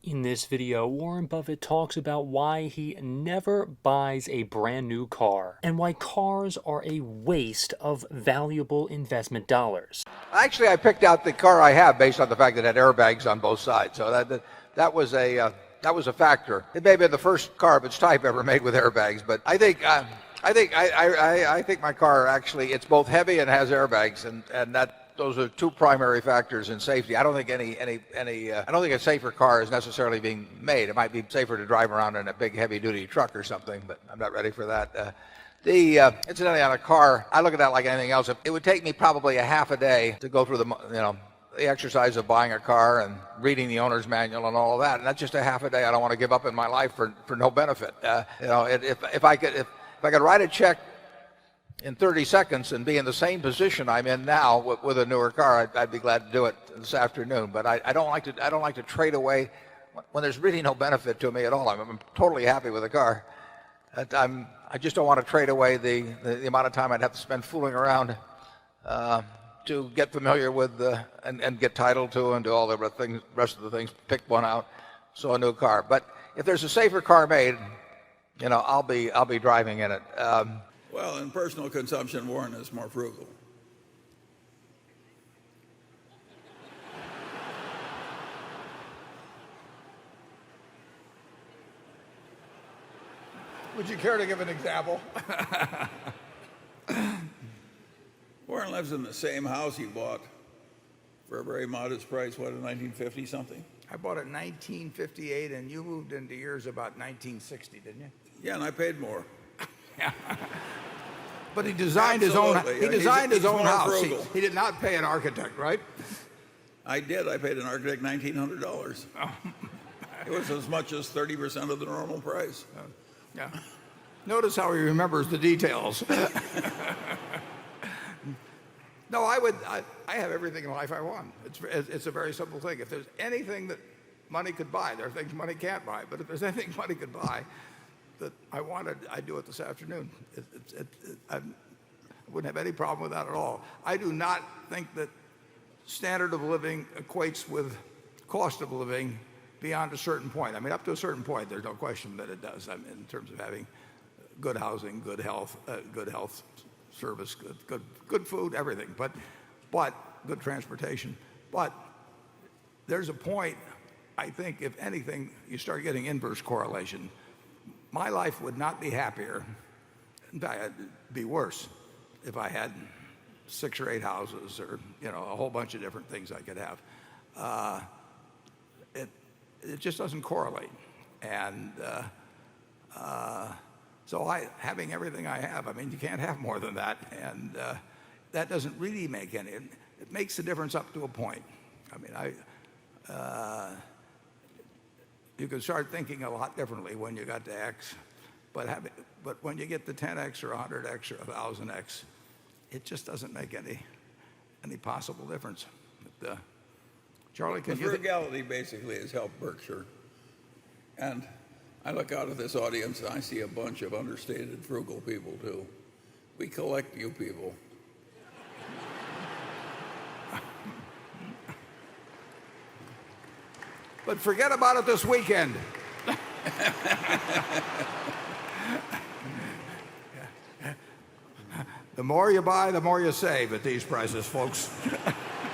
In this video, Warren Buffett talks about why he never buys a brand new car and why cars are a waste of valuable investment dollars. Actually, I picked out the car I have based on the fact that it had airbags on both sides. So that was a factor. It may have been the first car of its type ever made with airbags, but I think my car actually, it's both heavy and has airbags, and those are two primary factors in safety. I don't think I don't think a safer car is necessarily being made. It might be safer to drive around in a big heavy-duty truck or something, but I'm not ready for that. Incidentally, on a car, I look at that like anything else. It would take me probably a half a day to go through the exercise of buying a car and reading the owner's manual and all of that. And that's just a half a day I don't want to give up in my life for no benefit. If I could write a check in 30 seconds and be in the same position I'm in now with a newer car, I'd be glad to do it this afternoon. But I don't like to trade away when there's really no benefit to me at all. I'm totally happy with the car. I just don't want to trade away the amount of time I'd have to spend fooling around to get familiar with and get title to and do all the rest of the things. Pick one out, so a new car. But if there's a safer car made, I'll be driving in it. Well, in personal consumption, Warren is more frugal. Would you care to give an example? Warren lives in the same house he bought for a very modest price, what, in 1950 something? I bought it in 1958, and you moved into yours about 1960, didn't you? Yeah, and I paid more. But he designed his own. Absolutely. He designed his He's own more house. frugal. He did not pay an architect, right? I did. I paid an architect $1,900. It was as much as 30% of the normal price. Yeah. Notice how he remembers the details. No, I have everything in life I want. It's a very simple thing. If there's anything that money could buy, there are things money can't buy. But if there's anything money could buy that I wanted, I'd do it this afternoon. I wouldn't have any problem with that at all. I do not think that standard of living equates with cost of living beyond a certain point. I mean, up to a certain point, there's no question that it does. I mean, in terms of having good housing, good health service, good food, everything. But good transportation. But there's a point, I think, if anything, you start getting inverse correlation. My life would not be happier. In fact, it'd be worse if I had 6 or 8 houses or a whole bunch of different things I could have. It just doesn't correlate. And so having everything I have, I mean, you can't have more than that. And that doesn't really make any. It makes a difference up to a point. I mean, you can start thinking a lot differently when you got to X, but when you get to 10X or 100X or 1,000X, it just doesn't make any possible difference. But, Charlie, The frugality basically has helped Berkshire. And I look out at this audience and I see a bunch of understated frugal people too. We collect you people. But forget about it this weekend. The more you buy, the more you save at these prices, folks.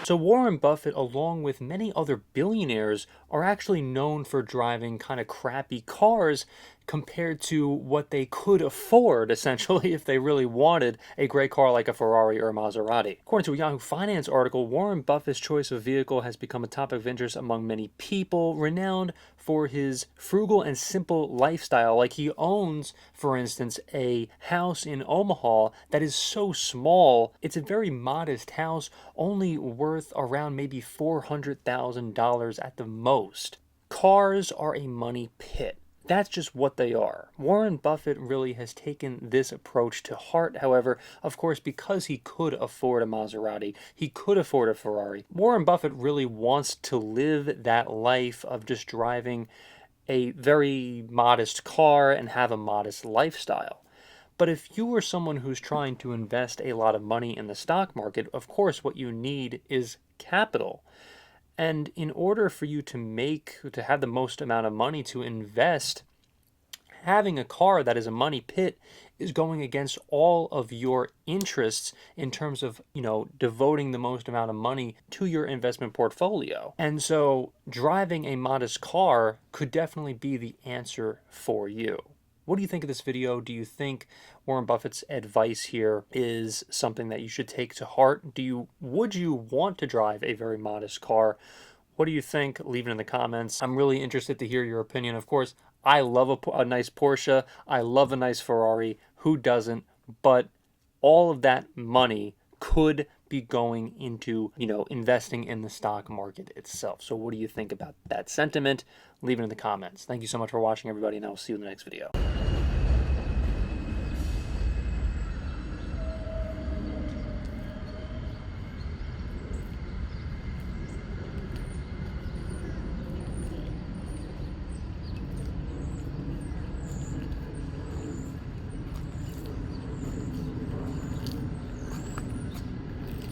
So Warren Buffett, along with many other billionaires, are actually known for driving kind of crappy cars compared to what they could afford, essentially, if they really wanted a great car like a Ferrari or a Maserati. According to a Yahoo Finance article, Warren Buffett's choice of vehicle has become a topic of interest among many people, renowned for his frugal and simple lifestyle. Like he owns, for instance, a house in Omaha that is so small, it's a very modest house, only worth around maybe $400,000 at the most. Cars are a money pit. That's just what they are. Warren Buffett really has taken this approach to heart, however, of course, because he could afford a Maserati, he could afford a Ferrari. Warren Buffett really wants to live that life of just driving a very modest car and have a modest lifestyle. But if you are someone who's trying to invest a lot of money in the stock market, of course, what you need is capital. And in order for you to have the most amount of money to invest, having a car that is a money pit is going against all of your interests in terms of, devoting the most amount of money to your investment portfolio. And so driving a modest car could definitely be the answer for you. What do you think of this video? Do you think Warren Buffett's advice here is something that you should take to heart? Would you want to drive a very modest car? What do you think? Leave it in the comments. I'm really interested to hear your opinion. Of course, I love a nice Porsche. I love a nice Ferrari. Who doesn't? But all of that money could be going into, investing in the stock market itself. So what do you think about that sentiment? Leave it in the comments. Thank you so much for watching, everybody, and I'll see you in the next video.